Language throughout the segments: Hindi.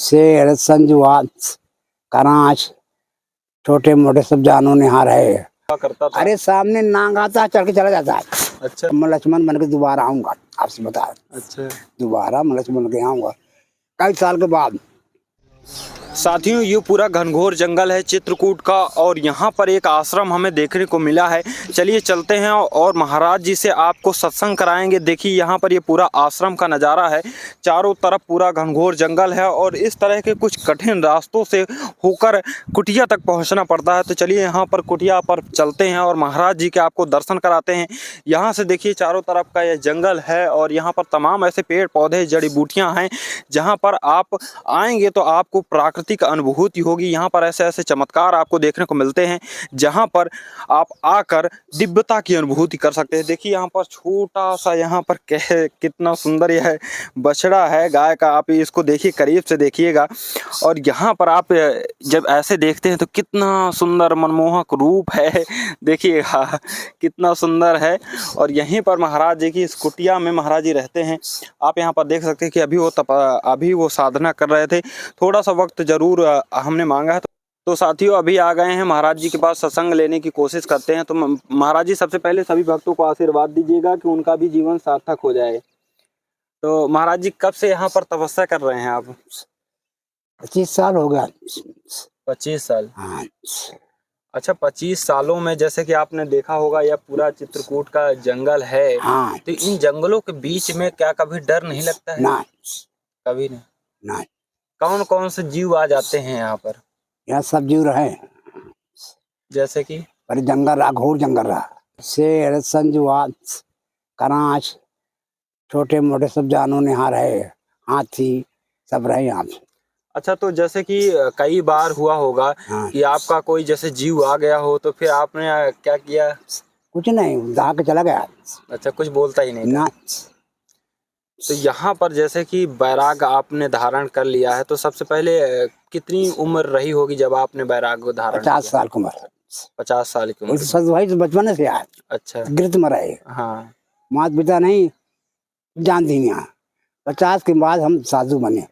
शेर, संजुआत, करांच, छोटे मोटे सब जानवर यहाँ रहे। करता था। अरे सामने नांग आता है, चढ़ के चला जाता है। अच्छा मैं लक्ष्मण बन के दोबारा आऊंगा, आपसे बता। अच्छा। दोबारा मैं लक्ष्मण बन के आऊंगा कई साल के बाद। साथियों, ये पूरा घनघोर जंगल है चित्रकूट का और यहाँ पर एक आश्रम हमें देखने को मिला है। चलिए चलते हैं और महाराज जी से आपको सत्संग कराएंगे। देखिए यहाँ पर ये पूरा आश्रम का नज़ारा है। चारों तरफ पूरा घनघोर जंगल है और इस तरह के कुछ कठिन रास्तों से होकर कुटिया तक पहुँचना पड़ता है। तो चलिए यहाँ पर कुटिया पर चलते हैं और महाराज जी के आपको दर्शन कराते हैं। यहाँ से देखिए चारों तरफ का यह जंगल है और यहाँ पर तमाम ऐसे पेड़ पौधे जड़ी बूटियाँ हैं जहाँ पर आप आएंगे तो आपको प्राकृतिक अनुभूति होगी। यहाँ पर ऐसे ऐसे चमत्कार आपको देखने को मिलते हैं जहाँ पर आप आकर दिव्यता की अनुभूति कर सकते हैं। देखिए यहाँ पर छोटा सा यहाँ पर कितना सुंदर यह बछड़ा है गाय का। आप इसको देखिए, करीब से देखिएगा और यहाँ पर आप जब ऐसे देखते हैं तो कितना सुंदर मनमोहक रूप है। देखिएगा कितना सुंदर है। और यहीं पर महाराज जी की इस कुटिया में महाराज जी रहते हैं। आप यहाँ पर देख सकते हैं कि अभी वो साधना कर रहे थे। थोड़ा सा वक्त जरूर हमने मांगा है। तो साथियों, अभी आ गए हैं महाराज जी के पास, सत्संग लेने की कोशिश करते हैं। तो महाराज जी, सबसे पहले सभी भक्तों को आशीर्वाद दीजिएगा कि उनका भी जीवन सार्थक हो जाए। तो महाराज जी, कब से यहाँ पर तपस्या कर रहे हैं आप? 25 साल हो गया। 25 साल। हाँ। अच्छा, 25 सालों में जैसे कि आपने देखा होगा यह पूरा चित्रकूट का जंगल है। हाँ। तो इन जंगलों के बीच में क्या कभी डर नहीं लगता है? ना, कभी नहीं। ना। कौन कौन से जीव आ जाते हैं यहाँ पर? यहाँ सब जीव रहे, जैसे कि पर जंगल रहा, घोर जंगल रहा। शेर, संजुआत, करांच, छोटे मोटे सब जानवर यहाँ रहे। हाथी सब रहे यहाँ पे। अच्छा, तो जैसे कि कई बार हुआ होगा हाँ। कि आपका कोई जैसे जीव आ गया हो तो फिर आपने क्या किया? कुछ नहीं, दहा के चला गया। अच्छा, कुछ बोलता ही नहीं था। ना। तो यहाँ पर जैसे कि बैराग आपने धारण कर लिया है, तो सबसे पहले कितनी उम्र रही होगी जब आपने बैराग को धारण 50 किया? साल की उम्र। 50 साल की उम्र। सदवाई तो बचपन से यार अच्छा। गिरत में रहे। हाँ। माता पिता नहीं जान दी। यहाँ 50 के बाद हम साधु बने।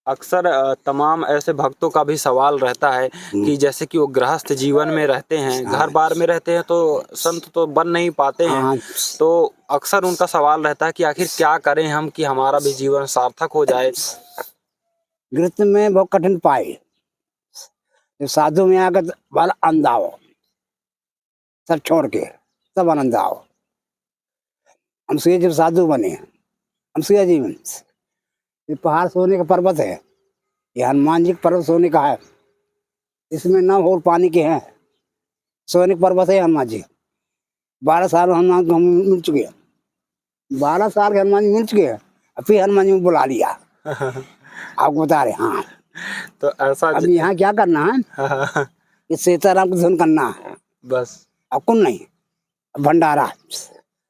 अक्सर तमाम ऐसे भक्तों का भी सवाल रहता है कि जैसे कि वो गृहस्थ जीवन में रहते हैं, घर बार में रहते हैं, तो संत तो बन नहीं पाते हैं। तो अक्सर उनका सवाल रहता है कि आखिर क्या करें हम कि हमारा भी जीवन सार्थक हो जाए। गृहस्थ में बहुत कठिन पाए, साधु में आकर बड़ा आनंद आओ, सब छोड़ के सब आनंद आओ। हम से जब साधु बने, हम से जीवन ये पहाड़ सोने का पर्वत है, ये हनुमान जी का पर्वत सोने का है। इसमें नव और पानी के हैं। सोने का पर्वत है हनुमान जी। 12 साल हनुमान को हम मिल चुके हैं। 12 साल के हनुमान जी मिल चुके हैं। फिर हनुमान जी ने बुला लिया। आपको बता रहे। हाँ। तो ऐसा अब यहाँ क्या करना है, इस सीताराम को धुन करना है बस। अब कुछ नहीं। भंडारा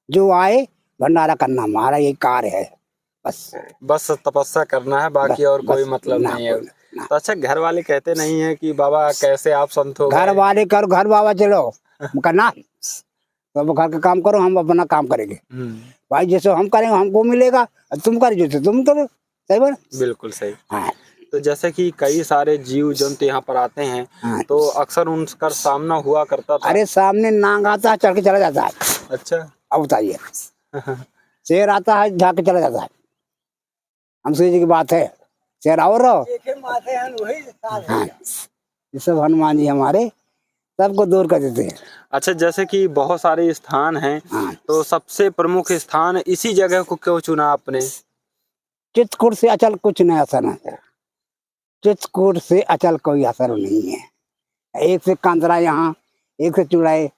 जो आए भंडारा करना, हमारा ये कार्य है। बस तपस्या करना है, बाकी और कोई मतलब नहीं है। तो अच्छा, घर वाले कहते नहीं है कि बाबा कैसे आप संत हो गए? घर वाले करो, घर बाबा चलो करना, तो घर का काम करो, हम अपना काम करेंगे। भाई जैसे हम करेंगे हमको मिलेगा, तुम करो जैसे तुम करो। सही बात। बिल्कुल सही। हाँ। तो जैसे कि कई सारे जीव जंतु यहाँ पर आते हैं। हाँ। तो अक्सर उनका सामना हुआ करता था। अरे सामने नांग आता है, चढ़ के चला जाता है। अच्छा। अब बताइए। शेर आता है, झाँक के चला जाता है। हम जी की बात है, शेर और हाँ। ये सब हनुमान जी हमारे सबको दूर कर देते हैं। अच्छा, जैसे कि बहुत सारे स्थान हैं। हाँ। तो सबसे प्रमुख स्थान इसी जगह को क्यों चुना आपने? चित्रकूट से अचल कुछ नहीं असर है। चित्रकूट से अचल कोई असर नहीं है। एक से कांतरा यहाँ, एक से चुड़ाए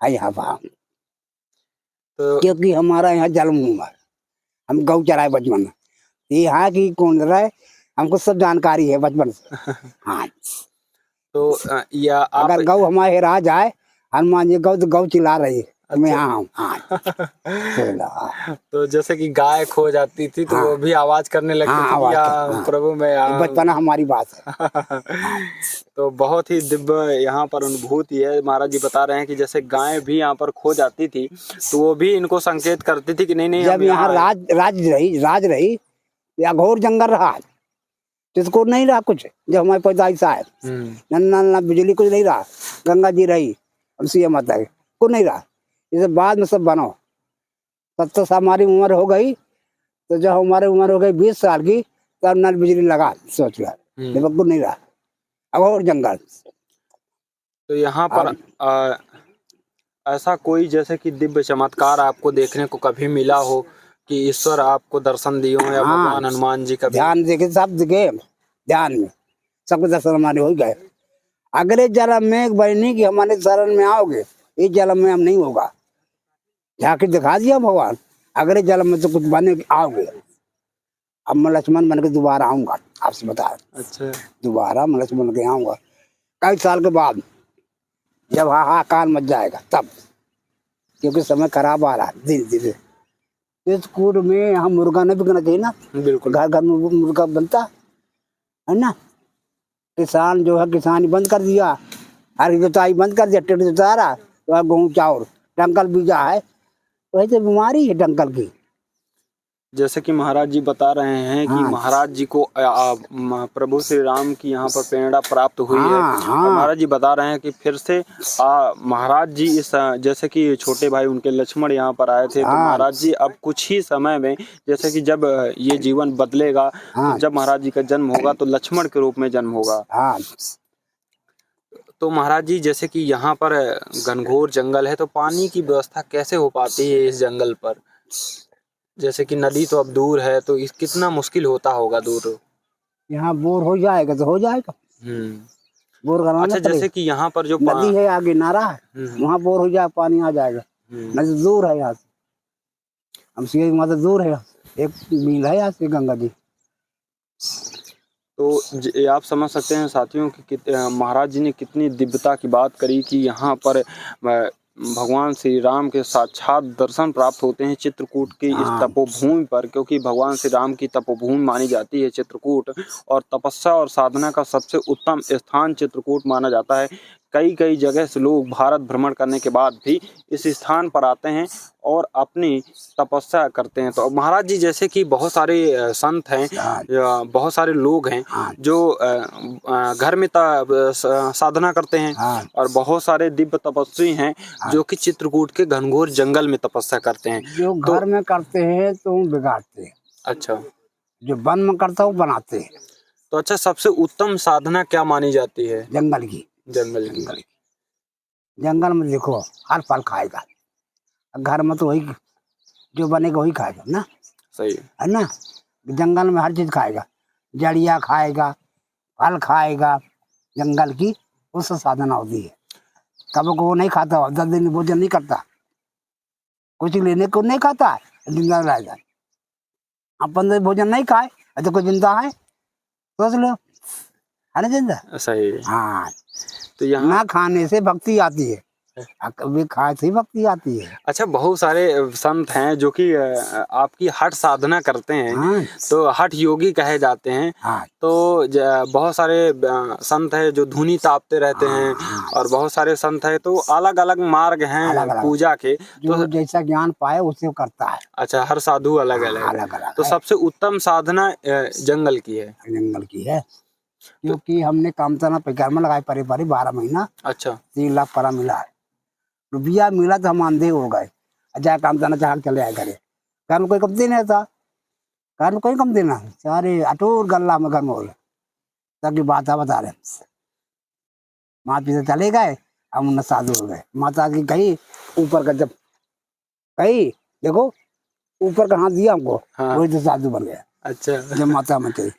है यहाँ पर। तो क्योंकि हमारा यहाँ जन्म हुआ, हम गौ चराए बचपन में। यहाँ की कौन रहा, हमको सब जानकारी है बचपन से। हाँ। तो या अगर गौ हमारे हेरा जाए, हनुमान जी गौ तो गौ चिल्ला रही है। अच्छा। मैं यहाँ हूँ। हाँ। तो जैसे कि गाय खो जाती थी तो वो भी आवाज करने लगती थी। हाँ, प्रभु में बचपना हमारी बात है। तो बहुत ही दिव्य यहाँ पर अनुभूति है। महाराज जी बता रहे हैं कि जैसे गाय भी यहाँ पर खो जाती थी तो वो भी इनको संकेत करती थी कि नहीं नहीं। जब यहाँ राज रही या घोर जंगल रहा, चित्रकूट नहीं रहा कुछ, जब हमारे पैदाइश आए नन्ना नन्ना बिजली कुछ नहीं रहा, गंगा जी रही, अब सीएम आता है कुछ नहीं रहा, इसे बाद में सब बनो। 70 साल हमारी उम्र हो गई, तो जब हमारी उम्र हो गई 20 साल की, तब नल बिजली लगा, सोच लिया, जब कुछ नहीं रहा, अब और जंगल। तो यहाँ पर ऐसा कोई जैसे कि दिव्य चमत्कार आपको देखने को कभी मिला हो कि ईश्वर आपको दर्शन दिए हो, या भगवान हनुमान जी कभी? ध्यान देखे, सब दिखे ध्यान में, सबके दर्शन हमारे हो गए। अगले जन्म में बहनी की हमारे शरण में आओगे, इस जन्म में हम नहीं होगा, जाके दिखा दिया भगवान, अगले जन्म में तो कुछ बने आओगे। अब मैं लक्ष्मण बन के दोबारा आऊंगा, आपसे बता। अच्छा, दोबारा मैं लक्ष्मण बन के आऊंगा कई साल के बाद, जब हाहाकार मच जाएगा तब, क्योंकि समय खराब आ रहा है धीरे धीरे। चित्रकूट में यहाँ मुर्गा नहीं बिकना चाहिए ना, बिल्कुल। घर घर में मुर्गा बनता है ना। किसान जो है किसानी बंद कर दिया, हर जोताई बंद कर दिया, ट्रैक्टर जोता रहा, तो गेहूँ चावल डंकल बीजा है, वही तो बीमारी है डंकल की। जैसे कि महाराज जी बता रहे हैं कि महाराज जी को प्रभु श्री राम की यहाँ पर प्रेरणा प्राप्त हुई है। और महाराज जी बता रहे हैं कि फिर से महाराज जी इस जैसे कि छोटे भाई उनके लक्ष्मण यहाँ पर आए थे, तो महाराज जी अब कुछ ही समय में, जैसे कि जब ये जीवन बदलेगा, तो जब महाराज जी का जन्म होगा तो लक्ष्मण के रूप में जन्म होगा। तो महाराज जी जैसे कि यहाँ पर घनघोर जंगल है, तो पानी की व्यवस्था कैसे हो पाती है इस जंगल पर? जैसे कि नदी तो अब दूर है, तो इस कितना मुश्किल होता होगा दूर। यहाँ बोर हो जाएगा तो हो जाएगा, बोर कराना। अच्छा, जैसे कि यहाँ पर जो नदी है आगे नारा है, वहाँ बोर हो जाए पानी आ जाएगा। नदी दूर है यहाँ से, हम सीधे वहाँ से दूर है, 1 मील है यहाँ से गंगा जी। तो आप समझ सकते हैं साथियों कि महाराज जी ने कितनी दिव्यता की बात करी कि यहाँ पर भगवान श्री राम के साक्षात दर्शन प्राप्त होते हैं चित्रकूट की इस तपोभूमि पर, क्योंकि भगवान श्री राम की तपोभूमि मानी जाती है चित्रकूट, और तपस्या और साधना का सबसे उत्तम स्थान चित्रकूट माना जाता है। कई जगह से लोग भारत भ्रमण करने के बाद भी इस स्थान पर आते हैं और अपनी तपस्या करते हैं। तो महाराज जी जैसे कि बहुत सारे संत हैं, बहुत सारे लोग हैं जो घर में साधना करते हैं, और बहुत सारे दिव्य तपस्वी हैं जो कि चित्रकूट के घनघोर जंगल में तपस्या करते हैं। जो घर में करते हैं तो बिगाड़ते हैं, अच्छा, जो वन में करता है वो बनाते हैं। तो अच्छा, सबसे उत्तम साधना क्या मानी जाती है? जंगल की। जंगल में देखो हर फल खाएगा, घर में तो वही जो बनेगा वही खाएगा ना, सही है ना। जंगल में हर चीज खाएगा, जड़िया खाएगा, फल खाएगा, जंगल की उससे साधना होती है। कब को वो नहीं खाता, 10 दिन भोजन नहीं करता, कुछ लेने को नहीं खाता, जिंदा रहेगा। अब 15 भोजन नहीं खाए तो कोई जिंदा है, सोच लो, है ना जिंदा। सही है। हाँ, तो यहाँ ना खाने से भक्ति आती है, कभी खाए से भक्ति आती है। अच्छा, बहुत सारे संत हैं जो कि आपकी हठ साधना करते हैं, तो हठ योगी कहे जाते हैं। तो बहुत सारे संत हैं जो धुनी तापते रहते हैं, और बहुत सारे संत हैं, तो अलग अलग मार्ग हैं पूजा के, तो जैसा ज्ञान पाए उसे करता है। अच्छा, हर साधु अलग अलग। तो सबसे उत्तम साधना जंगल की है। जंगल की है, क्योंकि हमने कामतना पैकार में लगाई परे 12 महीना। अच्छा, 3 लाख परा मिला है, रुपया मिला तो हम आंधे हो गए, जाए काम करना चाह चले आए घरे, घर में कोई कम नहीं था, घर में कोई कम देना, सारे अटूर गल्ला में घर में हो गए, तब बात बता रहे। माँ पिता चले गए, हम उन्हें साधु हो गए। माता की कही ऊपर का, जब कही देखो ऊपर का हाथ दिया हमको, वही तो साधु बन गया। अच्छा, जब माता में कही।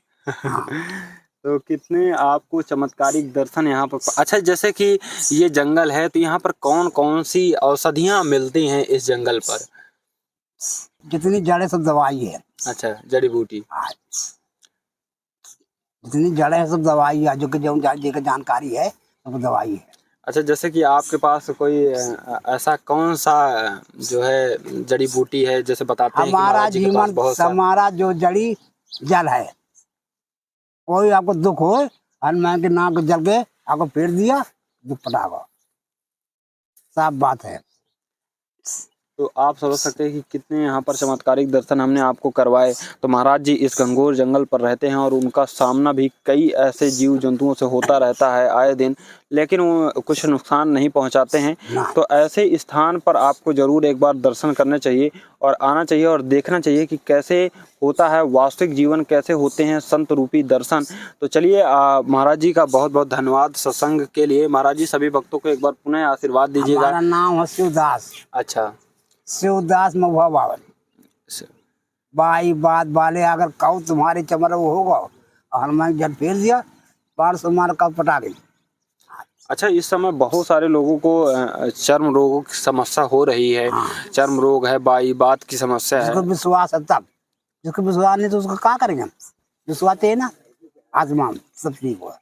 तो कितने आपको चमत्कारिक दर्शन यहाँ पर। अच्छा, जैसे कि ये जंगल है, तो यहाँ पर कौन कौन सी औषधियाँ मिलती हैं इस जंगल पर? जितनी जड़ें सब दवाई है। अच्छा, जड़ी बूटी। जितनी जड़ें है सब दवाई है, जो कि जानकारी है सब दवाई है। अच्छा, जैसे कि आपके पास कोई ऐसा कौन सा जो है जड़ी बूटी है, जैसे बताते हैं हमारा जीवन, हमारा जो जड़ी जल है, कोई आपको दुख हो, हनुमान के नाम को जल के आपको फेर दिया, दुख पटाओ, साफ बात है। तो आप समझ सकते हैं कि कितने यहाँ पर चमत्कारिक दर्शन हमने आपको करवाए। तो महाराज जी इस घनघोर जंगल पर रहते हैं और उनका सामना भी कई ऐसे जीव जंतुओं से होता रहता है आए दिन, लेकिन वो कुछ नुकसान नहीं पहुँचाते हैं। तो ऐसे स्थान पर आपको ज़रूर एक बार दर्शन करने चाहिए और आना चाहिए और देखना चाहिए कि कैसे होता है वास्तविक जीवन, कैसे होते हैं संत रूपी दर्शन। तो चलिए महाराज जी का बहुत बहुत धन्यवाद सत्संग के लिए। महाराज जी सभी भक्तों को एक बार पुनः आशीर्वाद दीजिएगा। हमारा नाम है शिवदास। अच्छा, शिवदास महुआ बावन बाई बात वाले अगर कहो तुम्हारे चमर वो होगा और हनुमान जल फेर दिया 500 मार का पटा गई। अच्छा, इस समय बहुत सारे लोगों को चर्म रोगों की समस्या हो रही है। चर्म रोग है, बाई बात की समस्या है। जिसको विश्वास है तब, जिसको विश्वास नहीं तो उसको क्या करेंगे हम। विश्वास है ना, आजमा सब ठीक हुआ।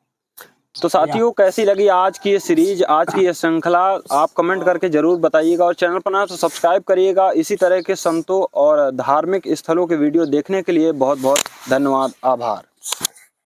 तो साथियों कैसी लगी आज की ये सीरीज, आज की ये श्रृंखला, आप कमेंट करके जरूर बताइएगा और चैनल पर नए तो सब्सक्राइब करिएगा। इसी तरह के संतों और धार्मिक स्थलों के वीडियो देखने के लिए बहुत बहुत धन्यवाद, आभार।